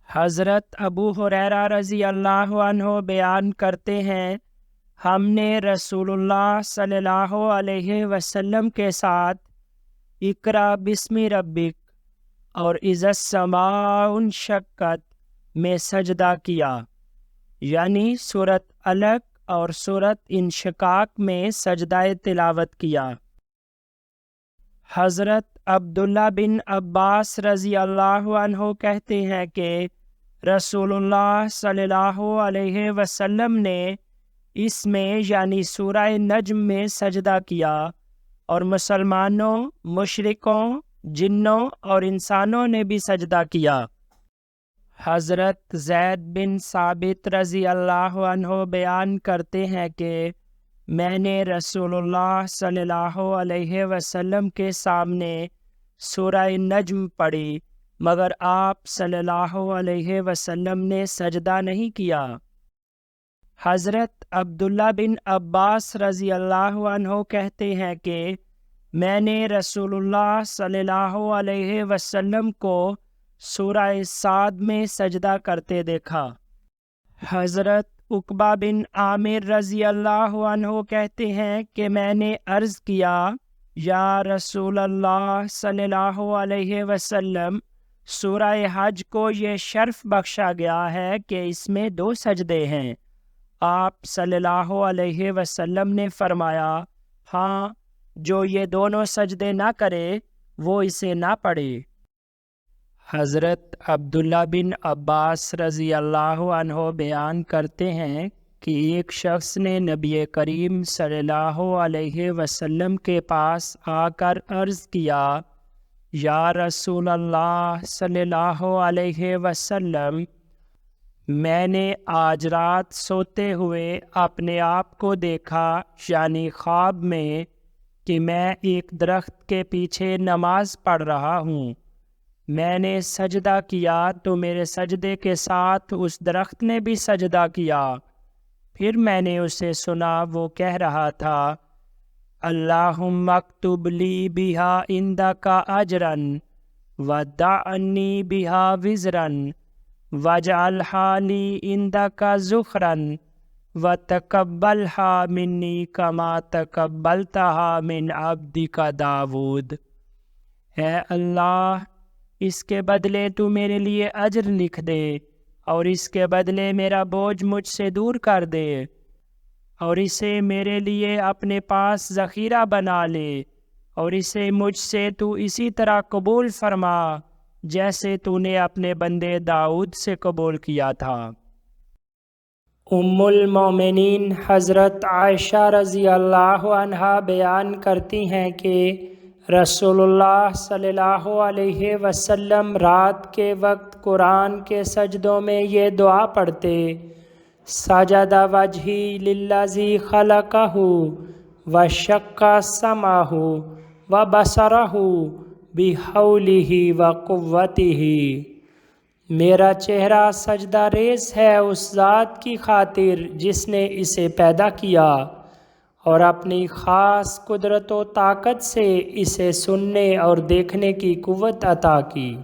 حضرت ابو ہریرہ رضی اللہ عنہ بیان کرتے ہیں، ہم نے رسول اللہ صلی اللہ علیہ وسلم کے ساتھ اقرا بسم ربک اور اذا السماء انشقت میں سجدہ کیا، یعنی سورۃ علق اور سورۃ انشقاق میں سجدہ تلاوت کیا۔ حضرت عبداللہ بن عباس رضی اللہ عنہ کہتے ہیں کہ رسول اللہ صلی اللہ علیہ وسلم نے اس میں یعنی سورہ نجم میں سجدہ کیا، اور مسلمانوں، مشرکوں، جنوں اور انسانوں نے بھی سجدہ کیا۔ حضرت زید بن ثابت رضی اللہ عنہ بیان کرتے ہیں کہ میں نے رسول اللہ صلی اللہ علیہ وسلم کے سامنے سورہ نجم پڑھی، مگر آپ صلی اللہ علیہ وسلم نے سجدہ نہیں کیا۔ حضرت عبداللہ بن عباس رضی اللہ عنہ کہتے ہیں کہ میں نے رسول اللہ صلی اللہ علیہ وسلم کو سورہ صاد میں سجدہ کرتے دیکھا۔ حضرت عقبہ بن عامر رضی اللہ عنہ کہتے ہیں کہ میں نے عرض کیا، یا رسول اللہ صلی اللہ علیہ وسلم، سورہ حج کو یہ شرف بخشا گیا ہے کہ اس میں 2 سجدے ہیں۔ آپ صلی اللہ علیہ وسلم نے فرمایا، ہاں، جو یہ دونوں سجدے نہ کرے وہ اسے نہ پڑھے۔ حضرت عبداللہ بن عباس رضی اللہ عنہ بیان کرتے ہیں کہ ایک شخص نے نبی کریم صلی اللہ علیہ وسلم کے پاس آ کر عرض کیا، یا رسول اللہ صلی اللہ علیہ وسلم، میں نے آج رات سوتے ہوئے اپنے آپ کو دیکھا، یعنی خواب میں، کہ میں ایک درخت کے پیچھے نماز پڑھ رہا ہوں۔ میں نے سجدہ کیا تو میرے سجدے کے ساتھ اس درخت نے بھی سجدہ کیا۔ پھر میں نے اسے سنا، وہ کہہ رہا تھا، اللہم اکتب لی بہا عندک اجرا ودعنی بہا وزرا واجعلھا لی عندک ذخرا وتقبلھا منی کما تقبلتھا من عبدک داود۔ اے اللہ، اس کے بدلے تو میرے لیے اجر لکھ دے، اور اس کے بدلے میرا بوجھ مجھ سے دور کر دے، اور اسے میرے لیے اپنے پاس ذخیرہ بنا لے، اور اسے مجھ سے تو اسی طرح قبول فرما جیسے تو نے اپنے بندے داؤد سے قبول کیا تھا۔ ام المومنین حضرت عائشہ رضی اللہ عنہا بیان کرتی ہیں کہ رسول اللہ صلی اللہ علیہ وسلم رات کے وقت قرآن کے سجدوں میں یہ دعا پڑھتے، سجد وجہی للذی خلقہ وشق سمعہ وبصرہ بحولہ وقوتہ۔ میرا چہرہ سجدہ ریز ہے اس ذات کی خاطر جس نے اسے پیدا کیا، اور اپنی خاص قدرت و طاقت سے اسے سننے اور دیکھنے کی قوت عطا کی۔